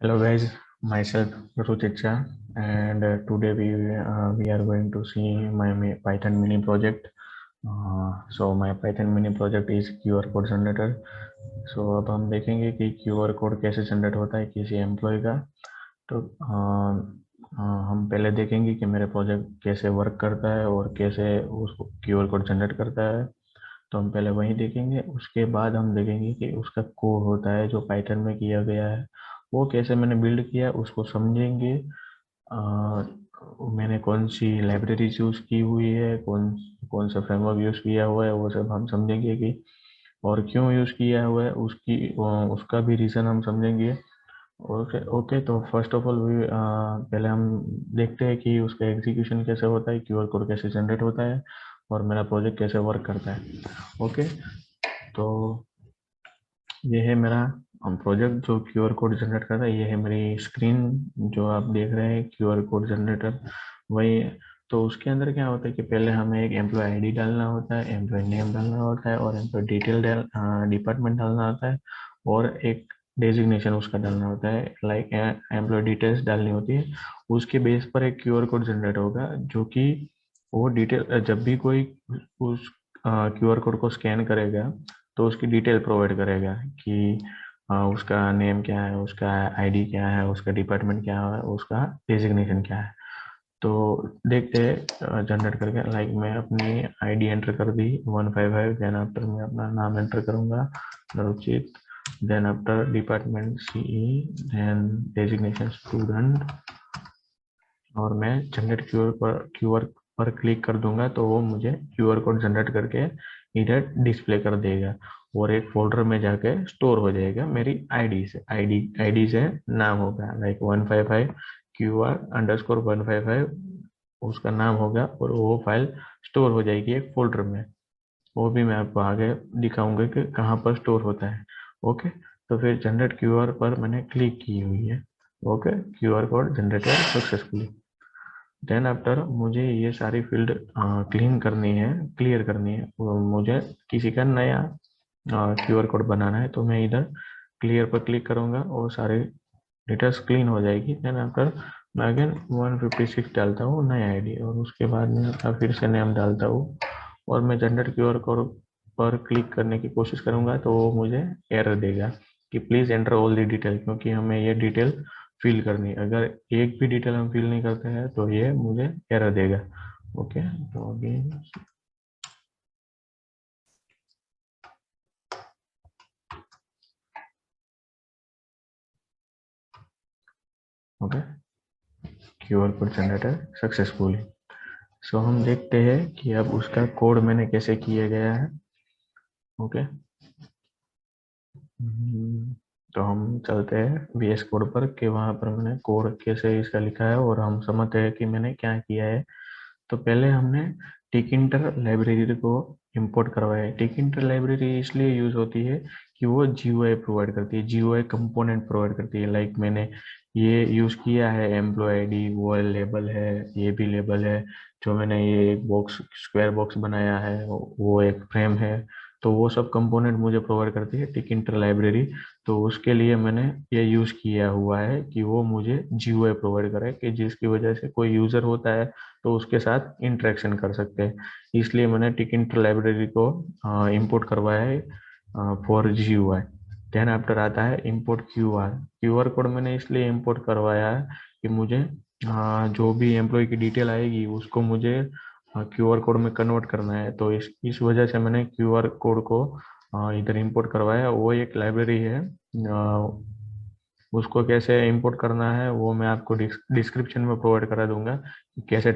Hello guys, myself Ruchit Shah, and today we are going to see my Python mini project. So my Python mini project is QR code generator. So अब हम देखेंगे कि QR code कैसे generate होता है किसी employ का। तो हम पहले देखेंगे कि मेरे प्रोजेक्ट कैसे वर्क करता है और कैसे उसको QR कोड जनरेट करता है। तो हम पहले वही देखेंगे, उसके बाद हम देखेंगे कि उसका कोड होता है जो पाइथन में किया गया है, वो कैसे मैंने बिल्ड किया उसको समझेंगे। अ, मैंने कौन सी लाइब्रेरी यूज़ की हुई है, कौन कौन सा फ्रेमवर्क यूज़ किया हुआ है, वो सब हम समझेंगे कि और क्यों यूज़ किया हुआ है उसका भी रीज़न हम समझेंगे। ओके ओके, तो फर्स्ट ऑफ ऑल पहले हम देखते हैं कि उसका एग्जीक्यूशन कैसे होता है, क्यूआर कोड कैसे जनरेट होता है और मेरा प्रोजेक्ट कैसे वर्क करता है। ओके, तो ये है मेरा प्रोजेक्ट जो क्यूआर कोड जनरेट करता है। ये है मेरी स्क्रीन जो आप देख रहे हैं, क्यूआर कोड जनरेटर वही। तो उसके अंदर क्या होता है कि पहले हमें एक एम्प्लॉय आईडी डालना होता है, एम्प्लॉय नेम डालना होता है और एम्प्लॉय डिटेल डिपार्टमेंट डालना होता है और एक डेजिग्नेशन उसका डालना होता है, लाइक एम्प्लॉय डिटेल्स डालनी होती है। उसके बेस पर एक क्यूआर कोड जनरेट होगा जो कि वो डिटेल जब भी कोई उस क्यूआर कोड को स्कैन करेगा तो उसकी डिटेल प्रोवाइड करेगा कि उसका नेम क्या है, उसका आईडी क्या है, उसका डिपार्टमेंट क्या है, उसका डेजिग्नेशन क्या है। तो देखते हैं जनरेट करके, लाइक मैं अपनी आईडी एंटर कर दी 155, देन आफ्टर मैं अपना नाम एंटर करूंगा Ruchit, then after department CE, then designation student, और मैं जनरेट क्यूआर पर क्लिक कर दूंगा तो वो मुझे क्यूआर कोड जनरेट करके इधर डिस्प्ले कर देगा और एक फोल्डर में जाके स्टोर हो जाएगा मेरी आईडी से नाम होगा, लाइक 155 QR_155 उसका नाम होगा और वो फाइल स्टोर हो जाएगी एक फोल्डर में। वो भी मैं आपको आगे दिखाऊंगा कि कहाँ पर स्टोर होता है। ओके, तो फिर जनरेट क्यूआर पर मैंने क्लिक की हुई है। Okay, QR code generated successfully. Then after मुझे ये सारी फील्ड क्लीन करनी है, क्लियर करनी है। मुझे किसी का नया क्यूआर कोड बनाना है तो मैं इधर क्लियर पर क्लिक करूंगा और सारे डिटेल्स क्लीन हो जाएगी। देन आफ्टर मैं अगेन 156 डालता हूँ नया आईडी और उसके बाद में अपना फिर से नेम डालता हूँ और मैं जनरेट क्यूआर कोड पर क्लिक करने की कोशिश करूंगा तो वो मुझे एरर देगा कि please enter all the detail, क्योंकि हमें ये डिटेल फिल करनी है। अगर एक भी डिटेल हम फिल नहीं करते हैं तो ये मुझे एरर देगा। ओके, तो अभी okay, QR code generator successfully. So हम देखते हैं कि अब उसका कोड मैंने कैसे किया गया है। ओके, तो हम चलते हैं VS कोड पर कि वहाँ पर मैंने कोड कैसे इसका लिखा है और हम समझते हैं कि मैंने क्या किया है। तो पहले हमने टिकिंटर लाइब्रेरी को इंपोर्ट करवाया है। टिकिंटर लाइब्रेरी इसलिए यूज होती है कि वो GUI प्रोवाइड करती है, GUI कंपोनेंट प्रोवाइड करती है। लाइक मैंने ये यूज किया है, एम्प्लॉय आईडी वो लेबल है, ये भी लेबल है। जो मैंने ये एक बॉक्स स्क्वायर बॉक्स बनाया है वो एक फ्रेम है। तो वो सब कंपोनेंट मुझे प्रोवाइड करती है टिकिंटर लाइब्रेरी। तो उसके लिए मैंने ये यूज किया हुआ है कि वो मुझे GUI प्रोवाइड करे कि जिसकी वजह से कोई यूजर होता है तो उसके साथ इंटरेक्शन कर सकते हैं। इसलिए मैंने टिकिंटर लाइब्रेरी को इंपोर्ट करवाया है फॉर GUI। देन आफ्टर आता है इंपोर्ट क्यूआर। क्यूआर कोड मैंने इसलिए इंपोर्ट करवाया है कि मुझे जो भी एम्प्लॉय की डिटेल आएगी उसको मुझे क्यूआर कोड में कन्वर्ट करना है। तो इस वजह से मैंने क्यूआर कोड को इधर इंपोर्ट करवाया। वो एक लाइब्रेरी है, उसको कैसे इंपोर्ट करना है वो मैं आपको डिस्क्रिप्शन में प्रोवाइड करा दूंगा। कैसे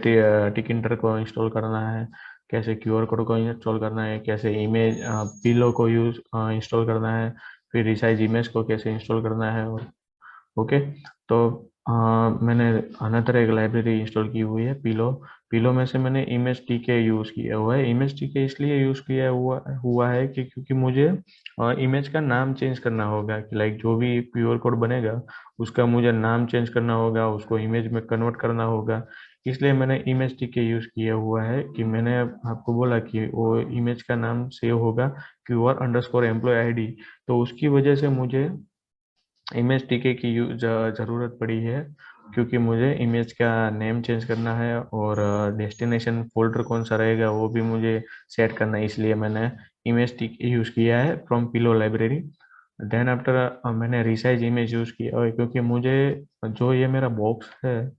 टिकिंटर को इंस्टॉल करना है, कैसे क्यूआर कोड को इंस्टॉल करना है, कैसे इमेज पिलो को यूज इंस्टॉल करना है, फिर रिसाइज इमेज को कैसे इंस्टॉल करना है। और ओके, तो मैंने अनदर एक लाइब्रेरी इंस्टॉल की हुई है पिलो। पिलो में से मैंने इमेज टीके यूज किया हुआ है। इमेज टीके इसलिए यूज किया हुआ है कि क्योंकि मुझे इमेज का नाम चेंज करना होगा कि लाइक जो भी क्यूआर कोड बनेगा उसका मुझे नाम चेंज करना होगा, उसको इमेज में कन्वर्ट करना होगा। इसलिए मैंने इमेज टीके यूज किया हुआ है कि मैंने आपको बोला कि वो इमेज का नाम सेव होगा QR_एम्प्लॉय आईडी। तो उसकी वजह से मुझे इमेज टीके की ज़रूरत पड़ी है, क्योंकि मुझे इमेज का नेम चेंज करना है और डेस्टिनेशन फोल्डर कौन सा रहेगा वो भी मुझे सेट करना है, इसलिए मैंने इमेज टीके यूज़ किया है from Pillow library. Then after मैंने रिसाइज इमेज यूज़ किया है, क्योंकि मुझे जो ये मेरा बॉक्स है,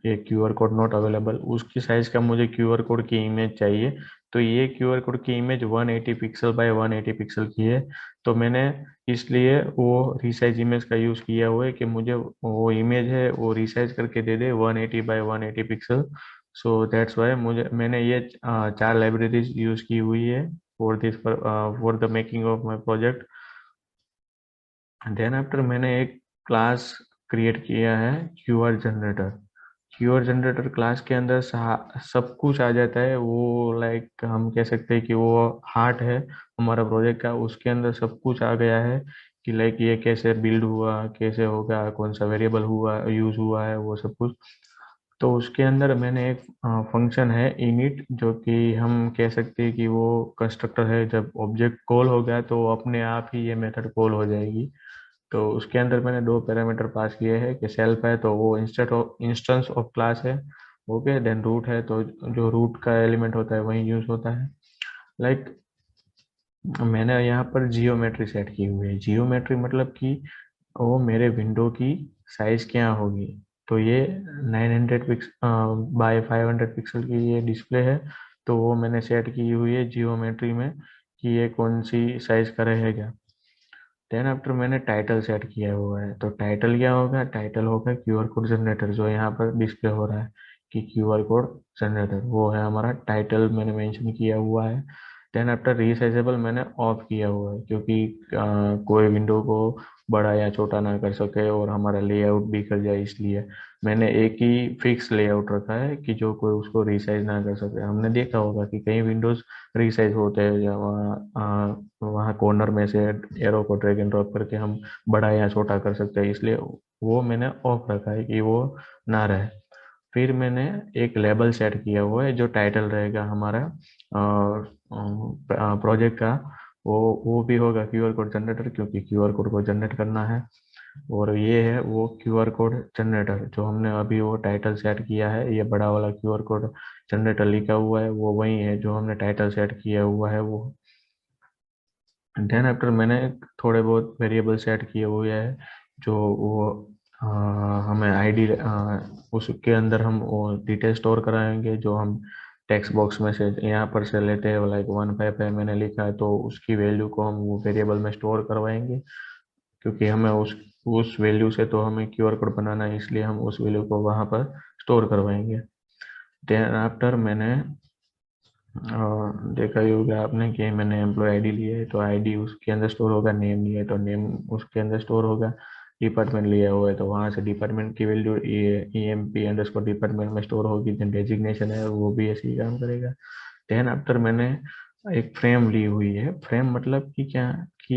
ये क्यूआर कोड नॉट अवेलेबल, उसकी साइज का मुझे क्यूआर कोड की इमेज चाहिए। तो ये क्यूआर कोड की इमेज 180 पिक्सल बाय 180 पिक्सल की है। तो मैंने इसलिए वो रिसाइज इमेज का यूज़ किया हुआ है कि मुझे वो इमेज है वो रिसाइज करके दे दे 180 by 180 pixel. So that's why मैंने ये 4 लाइब्रेरीज यूज़ की हुई है for the making of my project. Then after मैंने एक क्लास क्रिएट किया है QR generator. QR generator class के अंदर सब कुछ आ जाता है, वो लाइक हम कह सकते हैं कि वो हार्ट है हमारा प्रोजेक्ट का। उसके अंदर सब कुछ आ गया है कि लाइक ये कैसे बिल्ड हुआ, कैसे होगा, कौन सा वेरिएबल हुआ यूज हुआ है, वो सब कुछ। तो उसके अंदर मैंने एक फंक्शन है इनिट, जो कि हम कह सकते हैं कि वो कंस्ट्रक्टर है। जब ऑब्जेक्ट कॉल हो गया तो अपने आप ही ये मेथड कॉल हो जाएगी। तो उसके अंदर मैंने दो पैरामीटर पास किए हैं कि सेल्फ है तो वो इंस्टेंस ऑफ क्लास है। ओके, देन रूट है तो जो रूट का एलिमेंट होता है वही यूज होता है। लाइक मैंने यहाँ पर जियोमेट्री सेट की हुई है। जियोमेट्री मतलब कि वो मेरे विंडो की साइज क्या होगी। तो ये 900 पिक्स बाय 500 पिक्सल की ये डिस्प्ले है। तो वो मैंने सेट की हुई है जियोमेट्री में कि ये कौन सी साइज का रहेगा। देन आफ्टर मैंने टाइटल सेट किया हुआ है। तो टाइटल क्या होगा, टाइटल होगा क्यूआर कोड जनरेटर, जो यहाँ पर डिस्प्ले हो रहा है कि क्यूआर कोड जनरेटर, वो है हमारा टाइटल, मैंने मेंशन किया हुआ है। देन आफ्टर रीसाइजेबल मैंने ऑफ किया हुआ है, क्योंकि कोई विंडो को बड़ा या छोटा ना कर सके और हमारा लेआउट भी कर जाए, इसलिए मैंने एक ही फिक्स लेआउट रखा है कि जो कोई उसको रीसाइज ना कर सके। हमने देखा होगा कि कई विंडोज रीसाइज होते हैं, या वहाँ कॉर्नर में से एरो को ड्रैग एंड ड्रॉप करके हम बड़ा या छोटा कर सकते हैं, इसलिए वो मैंने ऑफ रखा है कि वो ना रहे। फिर मैंने एक लेबल सेट किया हुआ है जो टाइटल रहेगा हमारा प्रोजेक्ट का। वो भी होगा क्यूआर कोड जनरेटर, क्योंकि क्यूआर कोड को जनरेट करना है। और ये है वो क्यूआर कोड जनरेटर जो हमने अभी वो टाइटल सेट किया है। ये बड़ा वाला क्यूआर कोड जनरेटर लिखा हुआ है वो वही है जो हमने टाइटल सेट किया हुआ है वो। देन आफ्टर मैंने थोड़े बहुत वेरिएबल सेट किए हुए हैं, जो वो अ, हमें आईडी, उसके अंदर हम वो डिटेल स्टोर कराएंगे जो हम टेक्स्ट बॉक्स में से यहाँ पर से लेते हैं। लाइक 15 है मैंने लिखा है, तो उसकी वैल्यू को हम वो वेरिएबल में स्टोर करवाएंगे, क्योंकि हमें उस वैल्यू से तो हमें क्यूआर कोड बनाना है, इसलिए हम उस वैल्यू को वहाँ पर स्टोर करवाएंगे। देन आफ्टर मैंने देखा ही होगा आपने कि मैंने एम्प्लॉय आईडी लिया है, तो आईडी उसके अंदर स्टोर होगा, नेम लिया है तो नेम उसके अंदर स्टोर होगा। डिपार्टमेंट लिया हुआ है तो वहाँ से डिपार्टमेंट की value E M P underscore department में स्टोर होगी। देन डेजिग्नेशन है वो भी ऐसे ही काम करेगा। देन आफ्टर मैंने एक फ्रेम ली हुई है। फ्रेम मतलब कि क्या, कि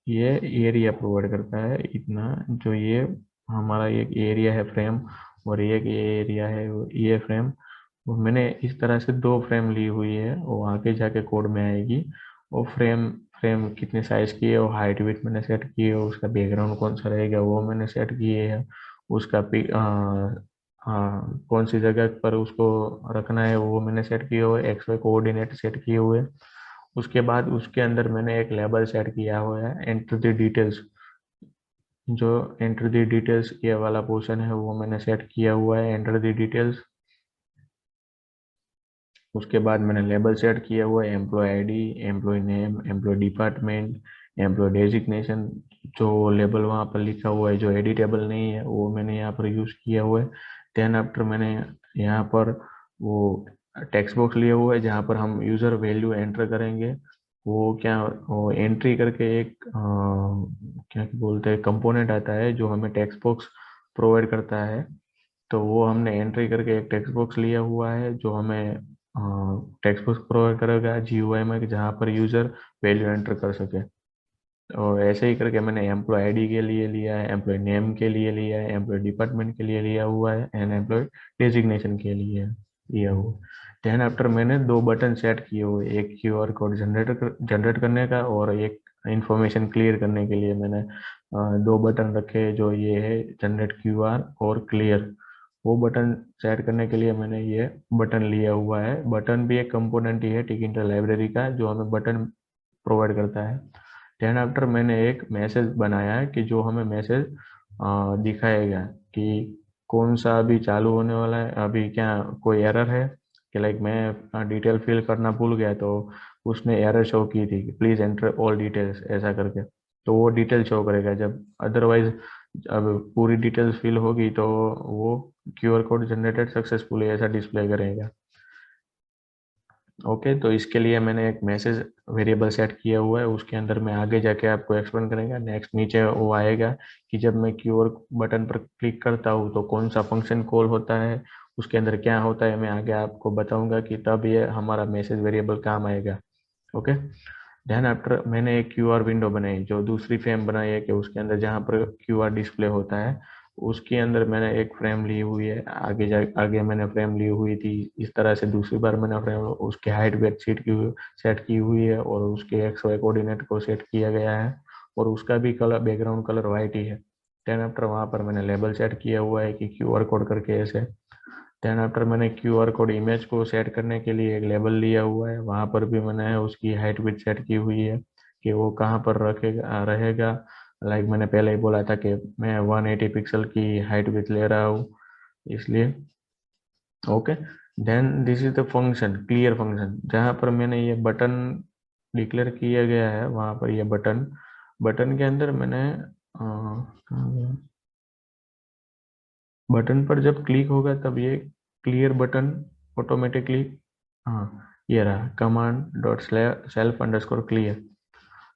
ये एरिया प्रोवाइड करता है इतना, जो ये हमारा एक एरिया है फ्रेम, और एक ये एरिया है ये फ्रेम। वो मैंने इस तरह से दो फ्रेम ली हुई है, वो आगे जाके कोड में आएगी। वो फ्रेम फ्रेम कितने साइज की है, वो हाइट विड्थ मैंने सेट की है, उसका बैकग्राउंड कौन सा रहेगा वो मैंने सेट किए है। उसका कौन सी जगह पर उसको रखना है वो मैंने सेट किए हुए, एक्स वाई कोऑर्डिनेट सेट किए हुए। उसके बाद उसके अंदर मैंने एक लेबल सेट किया हुआ है एंटर द डिटेल्स। जो एंटर द डिटेल्स ये वाला पोर्शन है वो मैंने सेट किया हुआ है एंटर द डिटेल्स। उसके बाद मैंने लेबल सेट किया हुआ है employee ID, employee name, employee department, employee designation. जो लेबल वहाँ पर लिखा हुआ है जो एडिटेबल नहीं है वो मैंने यहाँ पर यूज़ किया हुआ है। देन आफ्टर मैंने यहाँ पर वो टेक्स्ट बॉक्स लिया हुआ है जहाँ पर हम यूज़र वैल्यू एंटर करेंगे। वो क्या, वो एंट्री करके एक क्या बोलते हैं कंपोनेंट आता है जो हमें टेक्स्ट बॉक्स प्रोवाइड करता है। तो वो हमने एंट्री करके एक टेक्स्ट बॉक्स लिया हुआ है जो हमें टेक्स्ट बॉक्स प्रोवाइड करेगा जीयूआई में, जहाँ पर यूजर वैल्यू एंटर कर सके। और ऐसे ही करके मैंने एम्प्लॉय आईडी के लिए लिया है, एम्प्लॉय नेम के लिए लिया है, एम्प्लॉय डिपार्टमेंट के लिए लिया हुआ है, एंड एम्प्लॉय डेजिग्नेशन के लिए लिया हुआ। देन आफ्टर मैंने दो बटन सेट किए हुए, एक क्यूआर कोड जनरेट करने का और एक इंफॉर्मेशन क्लियर करने के लिए मैंने दो बटन रखे जो ये है जनरेट क्यूआर और क्लियर। वो बटन सेट करने के लिए मैंने ये बटन लिया हुआ है। बटन भी एक कंपोनेंट ही है टिकिंटर लाइब्रेरी का जो हमें बटन प्रोवाइड करता है। देन आफ्टर मैंने एक मैसेज बनाया है कि जो हमें मैसेज दिखाएगा कि कौन सा अभी चालू होने वाला है, अभी क्या कोई एरर है कि लाइक मैं डिटेल फिल करना भूल गया तो उसने एरर शो की थी कि प्लीज एंटर ऑल डिटेल्स ऐसा करके। तो वो डिटेल शो करेगा। जब अदरवाइज अब पूरी डिटेल्स फिल होगी तो वो क्यूआर कोड जनरेटेड सक्सेसफुली ऐसा डिस्प्ले करेगा। ओके, तो इसके लिए मैंने एक मैसेज वेरिएबल सेट किया हुआ है, उसके अंदर मैं आगे जाके आपको एक्सप्लेन करेंगे। नेक्स्ट नीचे वो आएगा कि जब मैं क्यूआर बटन पर क्लिक करता हूँ तो कौन सा फंक्शन कॉल होता है, उसके अंदर क्या होता है, मैं आगे आपको बताऊंगा कि तब ये हमारा मैसेज वेरिएबल काम आएगा। ओके, देन आफ्टर मैंने एक क्यूआर विंडो बनाई जो दूसरी फ्रेम बनाई है कि उसके अंदर जहाँ पर क्यूआर डिस्प्ले होता है उसके अंदर मैंने एक फ्रेम ली हुई है। आगे मैंने फ्रेम ली हुई थी। इस तरह से दूसरी बार मैंने फ्रेम उसके हाइट वेट सेट की हुई है और उसके एक्स वाई कोऑर्डिनेट को सेट किया गया है और उसका भी कलर बैकग्राउंड कलर वाइट ही है। देन आफ्टर वहाँ पर मैंने लेबल सेट किया हुआ है कि क्यूआर कोड करके ऐसे। देन आफ्टर मैंने क्यूआर कोड इमेज को सेट करने के लिए एक लेबल लिया हुआ है। वहाँ पर भी मैंने उसकी हाइट विड्थ सेट की हुई है कि वो कहाँ पर रखेगा रहेगा। लाइक मैंने पहले ही बोला था कि मैं 180 पिक्सल की हाइट विड्थ ले रहा हूँ इसलिए। Okay, then this is the function clear function जहाँ पर मैंने ये बटन डिक्लेयर किया गया है। वहाँ पर ये बटन बटन के अंदर मैंने बटन पर जब क्लिक होगा तब ये क्लियर बटन ऑटोमेटिकली, हाँ ये रहा command dot self underscore clear.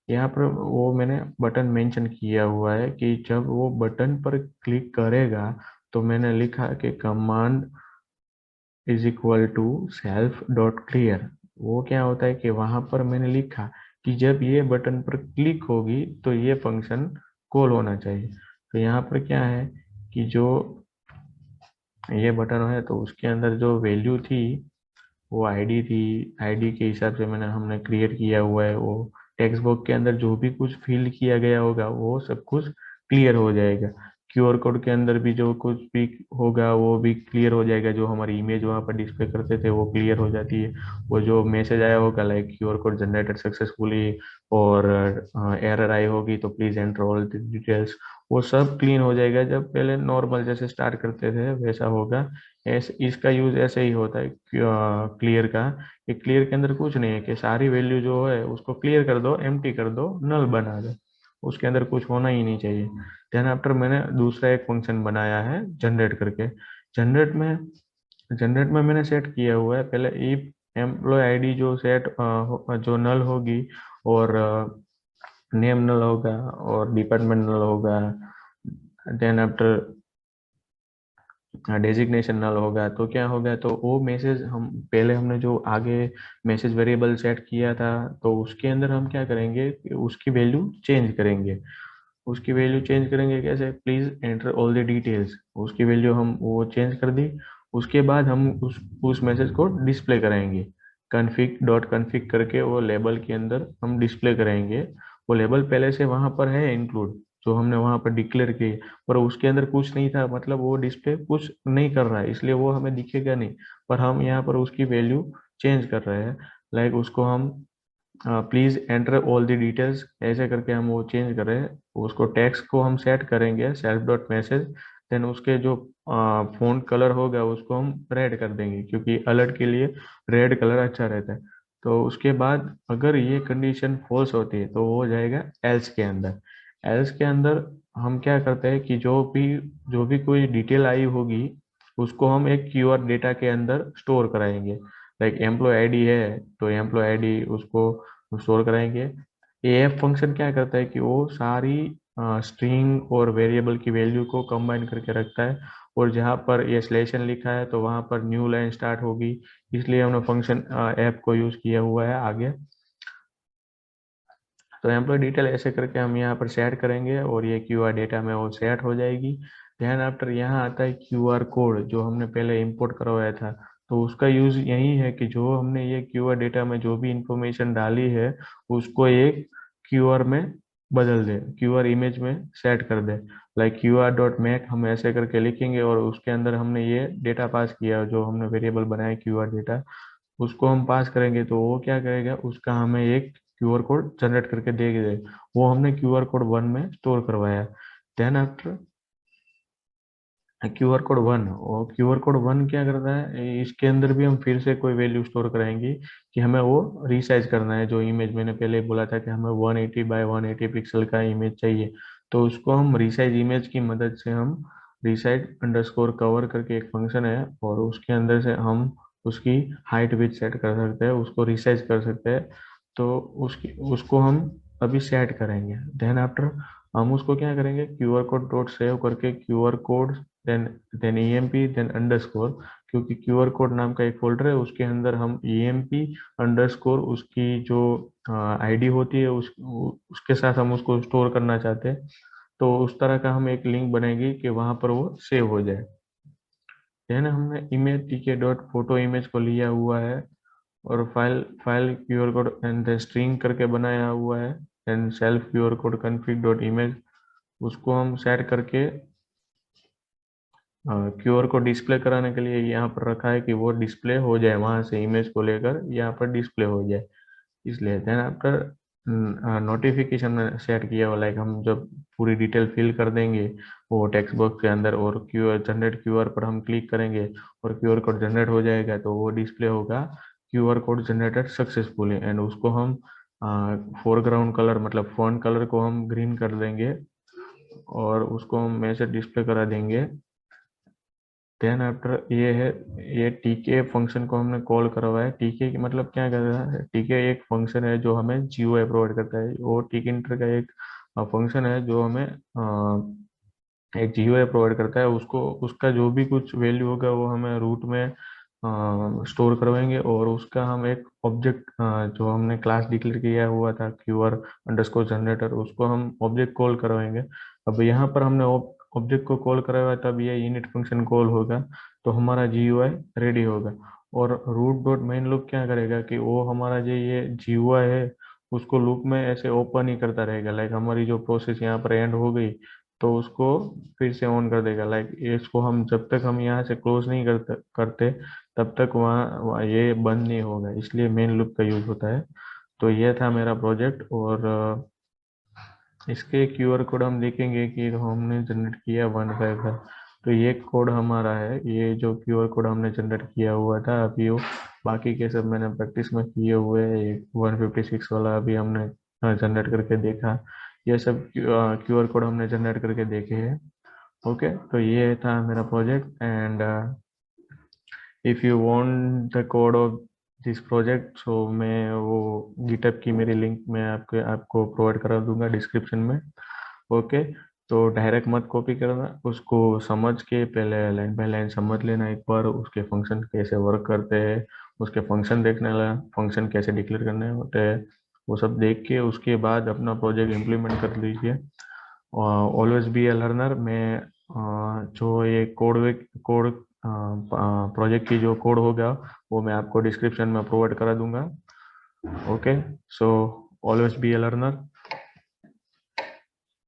यहाँ पर वो मैंने बटन मेंशन किया हुआ है कि जब वो बटन पर क्लिक करेगा तो मैंने लिखा कि command is equal to self dot clear. वो क्या होता है कि वहां पर मैंने लिखा कि जब ये बटन पर क्लिक होगी तो ये फंक्शन कॉल होना चाहिए। तो यहाँ पर क्या है कि जो ये बटन है तो उसके अंदर जो वैल्यू थी वो आईडी थी। आईडी के हिसाब से हमने क्रिएट किया हुआ है। वो टेक्स्ट बॉक्स के अंदर जो भी कुछ फिल किया गया होगा वो सब कुछ क्लियर हो जाएगा। क्यूआर कोड के अंदर भी जो कुछ भी होगा वो भी क्लियर हो जाएगा। जो हमारी इमेज वहाँ पर डिस्प्ले करते थे वो क्लियर हो जाती है। वो जो मैसेज आया होगा like QR code generated successfully और एरर आई होगी तो प्लीज एंटर ऑल डिटेल्स, वो सब क्लीन हो जाएगा। जब पहले नॉर्मल जैसे स्टार्ट करते थे वैसा होगा। ऐसे इसका यूज ऐसे ही होता है क्लियर का। कि क्लियर के अंदर कुछ नहीं है कि सारी वैल्यू जो है उसको क्लियर कर दो, एम्प्टी कर दो, नल बना दो, उसके अंदर कुछ होना ही नहीं चाहिए। देन आफ्टर मैंने दूसरा एक फंक्शन बनाया है जनरेट करके। जनरेट में जनरेट में मैंने सेट किया हुआ है पहले इफ एम्प्लॉय आईडी जो जो नल होगी और नेम नल होगा और डिपार्टमेंट नल होगा। देन आफ्टर डेजिग्नेशन नल होगा तो क्या होगा, तो वो मैसेज हम पहले हमने जो आगे मैसेज वेरिएबल सेट किया था तो उसके अंदर हम क्या करेंगे कि उसकी वैल्यू चेंज करेंगे। उसकी वैल्यू चेंज करेंगे कैसे, please enter all the details, उसकी वैल्यू हम वो चेंज कर दी। उसके बाद हम उस मैसेज को डिस्प्ले करेंगे। कन्फिग डॉट कन्फिग करके वो लेबल के अंदर हम डिस्प्ले करेंगे। वो लेबल पहले से वहां पर है इंक्लूड, जो हमने वहां पर डिक्लेयर किए, पर उसके अंदर कुछ नहीं था, मतलब वो डिस्प्ले कुछ नहीं कर रहा है इसलिए वो हमें दिखेगा नहीं। पर हम यहाँ पर उसकी वैल्यू चेंज कर रहे हैं। लाइक उसको हम please enter all the details ऐसे करके हम वो चेंज कर रहे हैं। उसको टेक्स्ट को हम सेट करेंगे सेल्फ डॉट मैसेज। देन उसके जो फॉन्ट कलर होगा उसको हम रेड कर देंगे क्योंकि अलर्ट के लिए रेड कलर अच्छा रहता है। तो उसके बाद अगर ये कंडीशन फॉल्स होती है तो वो हो जाएगा एल्स के अंदर। एल्स के अंदर हम क्या करते हैं कि जो भी कोई डिटेल आई होगी उसको हम एक क्यूआर डेटा के अंदर स्टोर कराएंगे। लाइक एम्प्लॉय आईडी है तो एम्प्लॉय आईडी उसको स्टोर कराएंगे। एएफ फंक्शन क्या करता है कि वो सारी स्ट्रिंग और वेरिएबल की वैल्यू को कंबाइन करके रखता है और जहाँ पर ये स्लेशन लिखा है तो वहाँ पर न्यू लाइन स्टार्ट होगी। इसलिए हमने फंक्शन ऐप को यूज किया हुआ है आगे। तो एम्प्लॉय डिटेल ऐसे करके हम यहाँ पर सेट करेंगे और ये क्यूआर डेटा में वो सेट हो जाएगी। ध्यान आफ्टर यहाँ आता है क्यूआर कोड जो हमने पहले इंपोर्ट करवाया था। तो उसका यूज यही है कि जो हमने ये क्यूआर डेटा में जो भी इंफॉर्मेशन डाली है उसको एक क्यूआर में बदल दे, क्यूआर इमेज में सेट कर दे। लाइक क्यूआर डॉट मैक हम ऐसे करके लिखेंगे और उसके अंदर हमने ये डेटा पास किया, जो हमने वेरिएबल बनाया क्यूआर डेटा, उसको हम पास करेंगे तो वो क्या करेगा, उसका हमें एक क्यूआर कोड जनरेट करके देगा। वो हमने क्यूआर कोड 1 में स्टोर करवाया। देन आफ्टर क्यूआर कोड 1, और क्यूआर कोड 1 क्या करता है, इसके अंदर भी हम फिर से कोई वैल्यू स्टोर कराएंगे कि हमें वो रिसाइज करना है। जो इमेज मैंने पहले बोला था कि हमें 180 बाय 180 पिक्सल का इमेज चाहिए, तो उसको हम रिसाइज इमेज की मदद से हम रिसाइज अंडरस्कोर कवर करके एक फंक्शन है, और उसके अंदर से हम उसकी हाइट विड्थ सेट कर सकते हैं, उसको रिसाइज कर सकते हैं। तो उसको हम अभी सेट करेंगे। देन आफ्टर हम उसको क्या करेंगे, क्यूआर कोड डॉट सेव करके QR code, then then EMP, then underscore, क्योंकि क्यूआर कोड नाम का एक फोल्डर है, उसके अंदर हम ईएमपी अंडरस्कोर उसकी जो आईडी होती है उसके साथ हम उसको स्टोर करना चाहते हैं। तो उस तरह का हम एक लिंक बनाएंगे कि वहां पर वो सेव हो जाए। देन हमने इमेज टीके डॉट फोटो इमेज को लिया हुआ है, और file file QR code and string करके बनाया हुआ है। And self QR code config dot image, उसको हम सेट करके क्यूआर को डिस्प्ले कराने के लिए यहाँ पर रखा है कि वो डिस्प्ले हो जाए, वहां से इमेज को लेकर यहाँ पर डिस्प्ले हो जाए। इसलिए देन आफ्टर नोटिफिकेशन सेट किया हुआ, लाइक हम जब पूरी डिटेल फिल कर देंगे वो टेक्स्ट बॉक्स के अंदर, और क्यूआर जनरेट क्यूआर पर हम क्लिक करेंगे और क्यूआर कोड जनरेट हो जाएगा, तो वो डिस्प्ले होगा QR code generated successfully. And उसको हम फोरग्राउंड कलर मतलब फॉन्ट कलर को हम ग्रीन कर देंगे, और उसको हम मैसेज डिस्प्ले करा देंगे। देन आफ्टर ये है, ये टीके फंक्शन को हमने कॉल करवाया। टीके की मतलब क्या कर रहा है, टीके एक फंक्शन है जो हमें जीयूआई प्रोवाइड करता है। वो टीके इंटर का एक फंक्शन है जो हमें एक जीयूआई प्रोवाइड करता है। उसको उसका जो भी कुछ वैल्यू होगा वो हमें रूट में स्टोर करवाएंगे, और उसका हम एक ऑब्जेक्ट जो हमने क्लास डिक्लेयर किया हुआ था क्यूआर अंडरस्कोर जनरेटर, उसको हम ऑब्जेक्ट कॉल करवाएंगे। अब यहाँ पर हमने ऑब्जेक्ट को कॉल कराया, तब ये इनिट फंक्शन कॉल होगा, तो हमारा जीयूआई रेडी होगा। और रूट डॉट मेन लूप क्या करेगा कि वो हमारा जो ये जीयूआई है उसको लूप में ऐसे ओपन ही करता रहेगा। लाइक हमारी जो प्रोसेस यहाँ पर एंड हो गई तो उसको फिर से ऑन कर देगा। लाइक इसको हम जब तक हम यहाँ से क्लोज नहीं करते तब तक वहाँ ये बंद नहीं होगा, इसलिए मेन लूप का यूज होता है। तो ये था मेरा प्रोजेक्ट, और इसके क्यूआर कोड हम देखेंगे कि तो हमने जनरेट किया 1 5 है। तो ये कोड हमारा है, ये जो क्यूआर कोड हमने जनरेट किया हुआ था अभी वो, बाकी के सब मैंने प्रैक्टिस में किए हुए हैं। 156 वाला अभी हमने जनरेट करके देखा। ये सब क्यूआर कोड हमने जनरेट करके देखे हैं। ओके, तो ये था मेरा project. And if you want the code of this project, so मैं वो गिटअप की मेरी लिंक मैं आपको प्रोवाइड करा दूंगा डिस्क्रिप्शन में। ओके, तो डायरेक्ट मत कॉपी करना, उसको समझ के पहले लाइन बाय लाइन समझ लेना एक बार, उसके फंक्शन कैसे वर्क करते हैं, उसके फंक्शन देखने ला, फंक्शन कैसे डिक्लेयर करने होते हैं, वो सब देख के उसके बाद अपना प्रोजेक्ट इम्प्लीमेंट कर लीजिए। Always be A learner. मैं जो ये कोड प्रोजेक्ट की जो कोड होगा वो मैं आपको डिस्क्रिप्शन में प्रोवाइड करा दूंगा। Okay, so always be A learner.